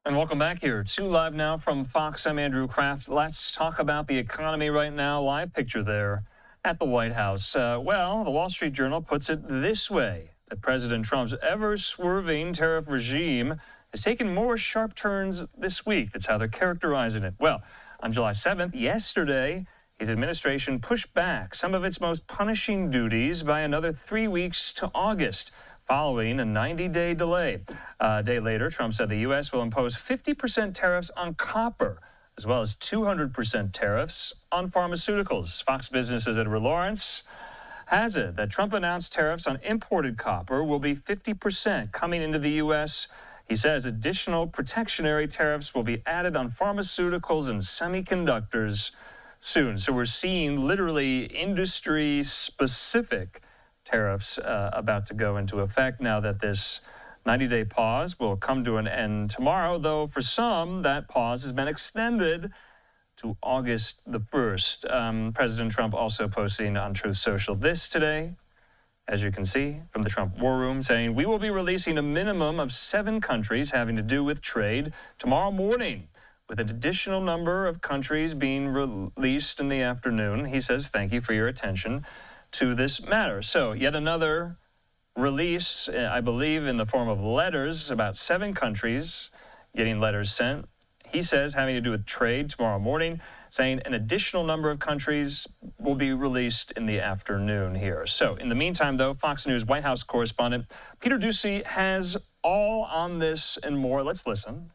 And welcome back here to Live Now from Fox. I'm Andrew Kraft. Let's talk about the economy right now. Live picture there at the White House. Well, the Wall Street Journal puts it this way, that President Trump's ever-swerving tariff regime has taken more sharp turns this week. That's how they're characterizing it. Well, on July 7th, yesterday, his administration pushed back some of its most punishing duties by another 3 weeks to August, following a 90-day delay. A day later, Trump said the U.S. will impose 50% tariffs on copper, as well as 200% tariffs on pharmaceuticals. Fox Business's Edward Lawrence has it that Trump announced tariffs on imported copper will be 50% coming into the U.S. He says additional protectionary tariffs will be added on pharmaceuticals and semiconductors soon. So we're seeing literally industry-specific tariffs about to go into effect now that this 90-day pause will come to an end tomorrow, though for some, that pause has been extended to August the 1st. President Trump also posting on Truth Social this today, as you can see, from the Trump War Room, saying, "We will be releasing a minimum of 7 countries having to do with trade tomorrow morning, with an additional number of countries being released in the afternoon." He says, "Thank you for your attention to this matter." So yet another release, I believe, in the form of letters, about 7 countries getting letters sent. He says having to do with trade tomorrow morning, saying an additional number of countries will be released in the afternoon here. So in the meantime, though, Fox News White House correspondent Peter Doocy has all on this and more. Let's listen.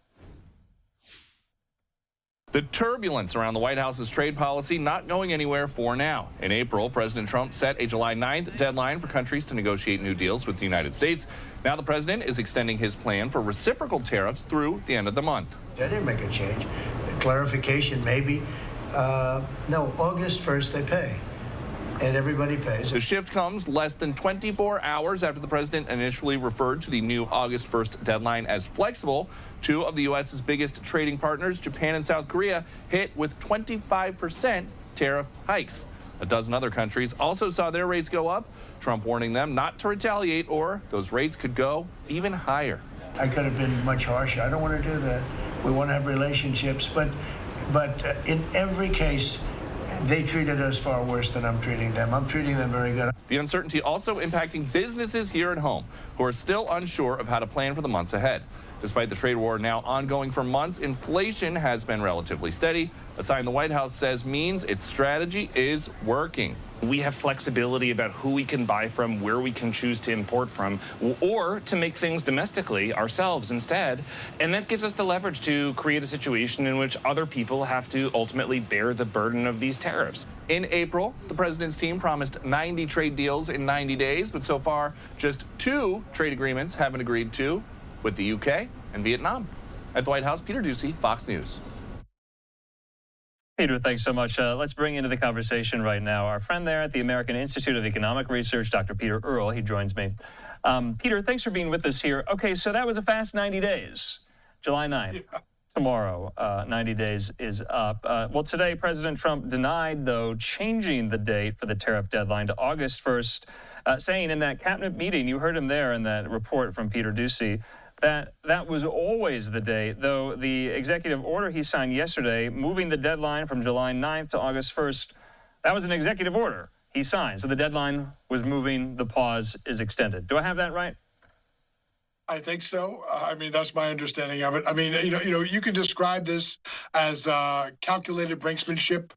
The turbulence around the White House's trade policy not going anywhere for now. In April, President Trump set a July 9th deadline for countries to negotiate new deals with the United States. Now the president is extending his plan for reciprocal tariffs through the end of the month. They didn't make a change. A clarification, maybe. No, August 1st they pay. And everybody pays. The shift comes less than 24 hours after the president initially referred to the new August 1st deadline as flexible. 2 of the U.S.'s biggest trading partners, Japan and South Korea, hit with 25% tariff hikes. A dozen other countries also saw their rates go up, Trump warning them not to retaliate or those rates could go even higher. I could have been much harsher. I don't want to do that. We want to have relationships, but in every case, they treated us far worse than I'm treating them. I'm treating them very good. The uncertainty also impacting businesses here at home who are still unsure of how to plan for the months ahead. Despite the trade war now ongoing for months, inflation has been relatively steady, a sign the White House says means its strategy is working. We have flexibility about who we can buy from, where we can choose to import from, or to make things domestically ourselves instead. And that gives us the leverage to create a situation in which other people have to ultimately bear the burden of these tariffs. In April, the president's team promised 90 trade deals in 90 days, but so far, just 2 trade agreements have been agreed to with the UK and Vietnam. At the White House, Peter Doocy, Fox News. Peter, thanks so much. Let's bring into the conversation right now our friend there at the American Institute of Economic Research, Dr. Peter Earle. He joins me. Peter, thanks for being with us here. Okay, so that was a fast 90 days, July 9th. Yeah. Tomorrow, 90 days is up. Well, today, President Trump denied, though, changing the date for the tariff deadline to August 1st, saying in that cabinet meeting, you heard him there in that report from Peter Doocy, that was always the date, though the executive order he signed yesterday, moving the deadline from July 9th to August 1st, that was an executive order he signed. So the deadline was moving, the pause is extended. Do I have that right? I think so. I mean, that's my understanding of it. I mean, you can describe this as calculated brinksmanship,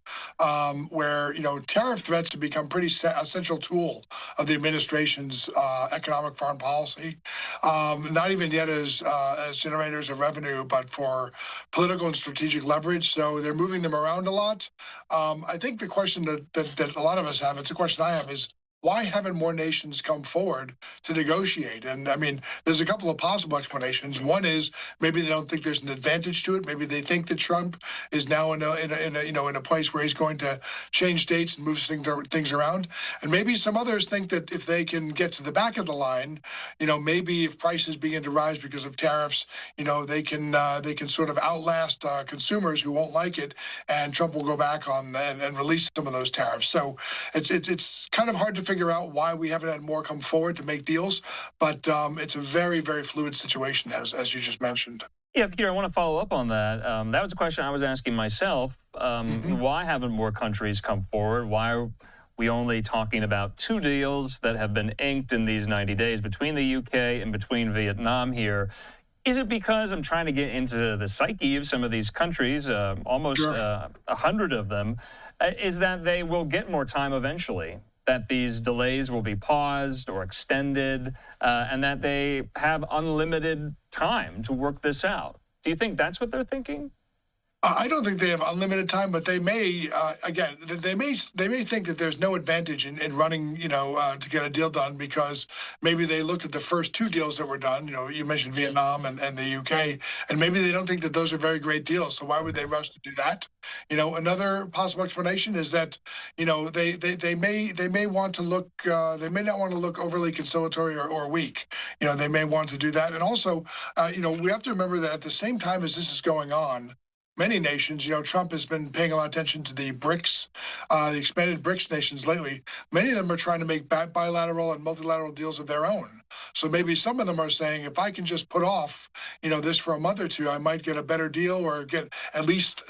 where tariff threats have become a central tool of the administration's economic foreign policy. Not even yet as generators of revenue, but for political and strategic leverage. So they're moving them around a lot. I think the question that a lot of us have, it's a question I have, is why haven't more nations come forward to negotiate? And I mean, there's a couple of possible explanations. One is maybe they don't think there's an advantage to it. Maybe they think that Trump is now in a place where he's going to change dates and move things around. And maybe some others think that if they can get to the back of the line, maybe if prices begin to rise because of tariffs, they can sort of outlast consumers who won't like it, and Trump will go back on and release some of those tariffs. So it's kind of hard to figure out why we haven't had more come forward to make deals, but it's a very, very fluid situation, as you just mentioned. Yeah, Peter, I want to follow up on that. That was a question I was asking myself. Why haven't more countries come forward? Why are we only talking about two deals that have been inked in these 90 days between the UK and between Vietnam here? Is it because I'm trying to get into the psyche of some of these countries, almost Sure. 100 of them, is that they will get more time eventually, that these delays will be paused or extended, and that they have unlimited time to work this out? Do you think that's what they're thinking? I don't think they have unlimited time, but they may. Again, they may think that there's no advantage in running, to get a deal done because maybe they looked at the first two deals that were done. You mentioned Vietnam and the UK, and maybe they don't think that those are very great deals. So why would they rush to do that? Another possible explanation is that they may want to look. They may not want to look overly conciliatory or weak. They may want to do that, and also, we have to remember that at the same time as this is going on, many nations, Trump has been paying a lot of attention to the BRICS, the expanded BRICS nations lately. Many of them are trying to make bilateral and multilateral deals of their own. So maybe some of them are saying, if I can just put off, this for a month or two, I might get a better deal or get at least,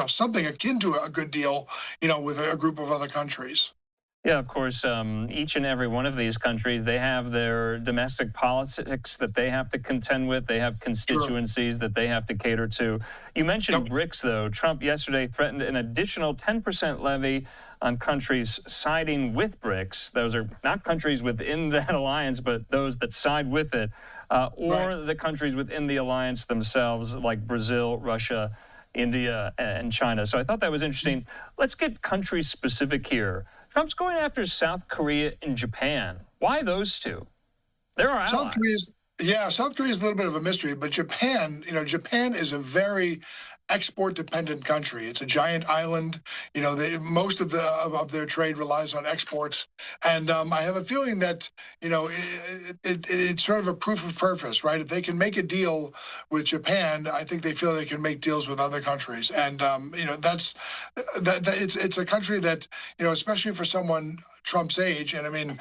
something akin to a good deal, with a group of other countries. Yeah, of course, each and every one of these countries, they have their domestic politics that they have to contend with. They have constituencies that they have to cater to. You mentioned BRICS, though. Trump yesterday threatened an additional 10% levy on countries siding with BRICS. Those are not countries within that alliance, but those that side with it, or the countries within the alliance themselves, like Brazil, Russia, India, and China. So I thought that was interesting. Let's get country specific here. Trump's going after South Korea and Japan. Why those two? They're our allies. South Korea is a little bit of a mystery, but Japan, Japan is a very export-dependent country. It's a giant island. Most of their trade relies on exports, and I have a feeling that it's sort of a proof of purpose, right? If they can make a deal with Japan, I think they feel they can make deals with other countries, and it's a country that especially for someone Trump's age, and I mean,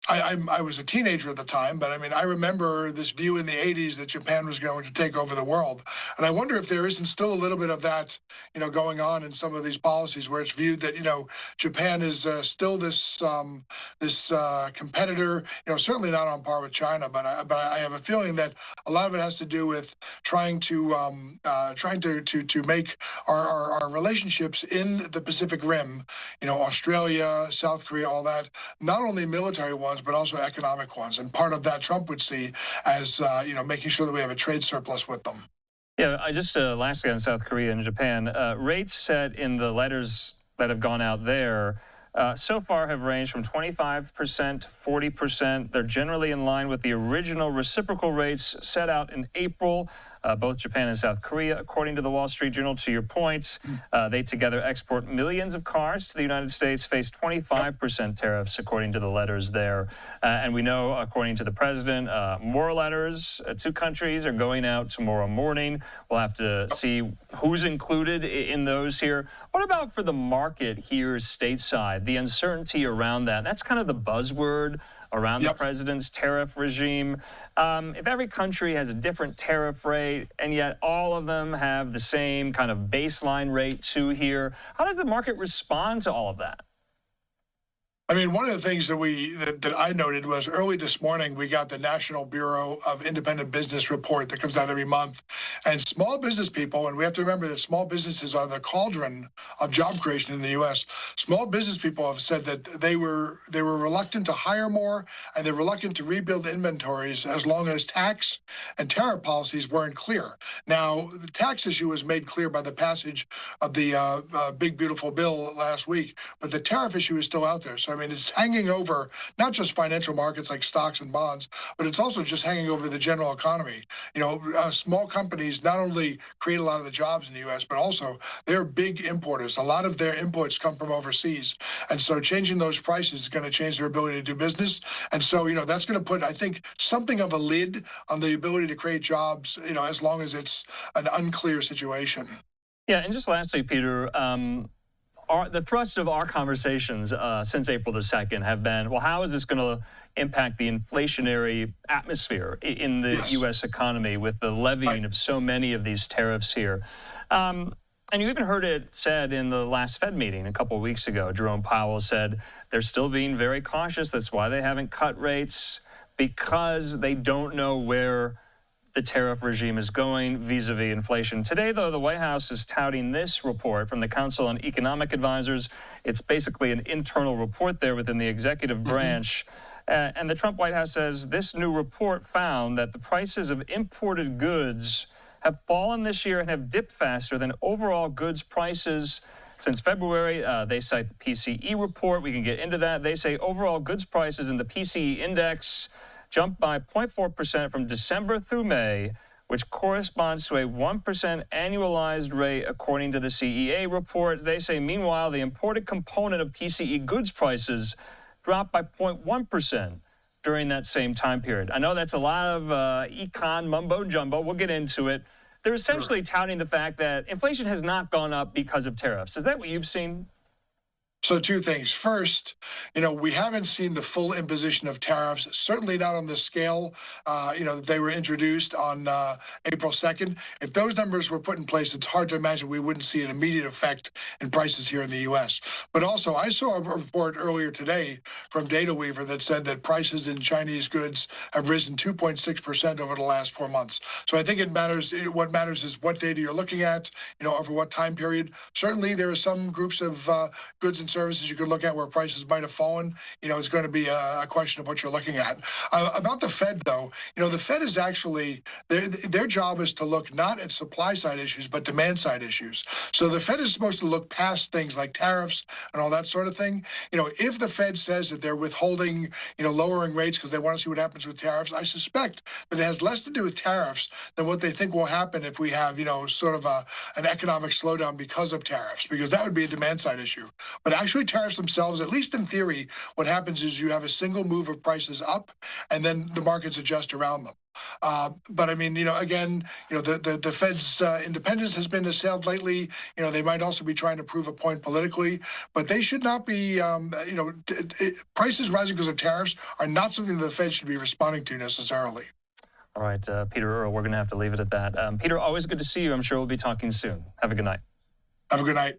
I was a teenager at the time, but I mean, I remember this view in the 80s that Japan was going to take over the world. And I wonder if there isn't still a little bit of that, going on in some of these policies where it's viewed that, Japan is still this competitor, certainly not on par with China, but I have a feeling that a lot of it has to do with trying to make our relationships in the Pacific Rim, Australia, South Korea, all that, not only military ones, but also economic ones. And part of that Trump would see as, making sure that we have a trade surplus with them. Yeah, I just lastly on South Korea and Japan, rates set in the letters that have gone out there so far have ranged from 25% to 40%. They're generally in line with the original reciprocal rates set out in April. Both Japan and South Korea, according to the Wall Street Journal. To your points, they together export millions of cars to the United States, face 25% tariffs, according to the letters there. And we know, according to the president, more letters to countries are going out tomorrow morning. We'll have to see who's included in those here. What about for the market here stateside, the uncertainty around that? That's kind of the buzzword around the president's tariff regime. If every country has a different tariff rate and yet all of them have the same kind of baseline rate too here, how does the market respond to all of that? I mean, one of the things that I noted was early this morning, we got the National Bureau of Independent Business report that comes out every month. And small business people, and we have to remember that small businesses are the cauldron of job creation in the U.S. Small business people have said that they were reluctant to hire more and they're reluctant to rebuild inventories as long as tax and tariff policies weren't clear. Now, the tax issue was made clear by the passage of the big, beautiful bill last week, but the tariff issue is still out there. So, I mean, it's hanging over not just financial markets like stocks and bonds, but it's also just hanging over the general economy. Small companies not only create a lot of the jobs in the U.S., but also they're big importers. A lot of their imports come from overseas. And so changing those prices is going to change their ability to do business. And so, that's going to put, I think, something of a lid on the ability to create jobs, as long as it's an unclear situation. Yeah, and just lastly, Peter, the thrust of our conversations since April the 2nd have been, well, how is this going to impact the inflationary atmosphere in the U.S. economy with the levying of so many of these tariffs here? And you even heard it said in the last Fed meeting a couple of weeks ago. Jerome Powell said they're still being very cautious. That's why they haven't cut rates, because they don't know where the tariff regime is going vis-a-vis inflation. Today, though, the White House is touting this report from the Council on Economic Advisors. It's basically an internal report there within the executive branch. And the Trump White House says this new report found that the prices of imported goods have fallen this year and have dipped faster than overall goods prices since February. They cite the PCE report. We can get into that. They say overall goods prices in the PCE index jumped by 0.4% from December through May, which corresponds to a 1% annualized rate according to the CEA report. They say, meanwhile, the imported component of PCE goods prices dropped by 0.1% during that same time period. I know that's a lot of econ mumbo jumbo. We'll get into it. They're essentially touting the fact that inflation has not gone up because of tariffs. Is that what you've seen? So two things. First, we haven't seen the full imposition of tariffs, certainly not on the scale, that they were introduced on April 2nd. If those numbers were put in place, it's hard to imagine we wouldn't see an immediate effect in prices here in the U.S. But also, I saw a report earlier today from DataWeaver that said that prices in Chinese goods have risen 2.6% over the last 4 months. So I think it matters. What matters is what data you're looking at, over what time period. Certainly, there are some groups of goods and services you could look at where prices might have fallen. It's going to be a question of what you're looking at. About the Fed, though, the Fed is actually, their job is to look not at supply side issues, but demand side issues. So the Fed is supposed to look past things like tariffs and all that sort of thing. If the Fed says that they're withholding, lowering rates because they want to see what happens with tariffs, I suspect that it has less to do with tariffs than what they think will happen if we have, sort of an economic slowdown because of tariffs, because that would be a demand side issue. But actually, tariffs themselves, at least in theory, what happens is you have a single move of prices up, and then the markets adjust around them. But I mean, again, the Fed's independence has been assailed lately. They might also be trying to prove a point politically, but they should not be. Prices rising because of tariffs are not something the Fed should be responding to necessarily. All right, Peter, Earle, we're going to have to leave it at that. Peter, always good to see you. I'm sure we'll be talking soon. Have a good night. Have a good night.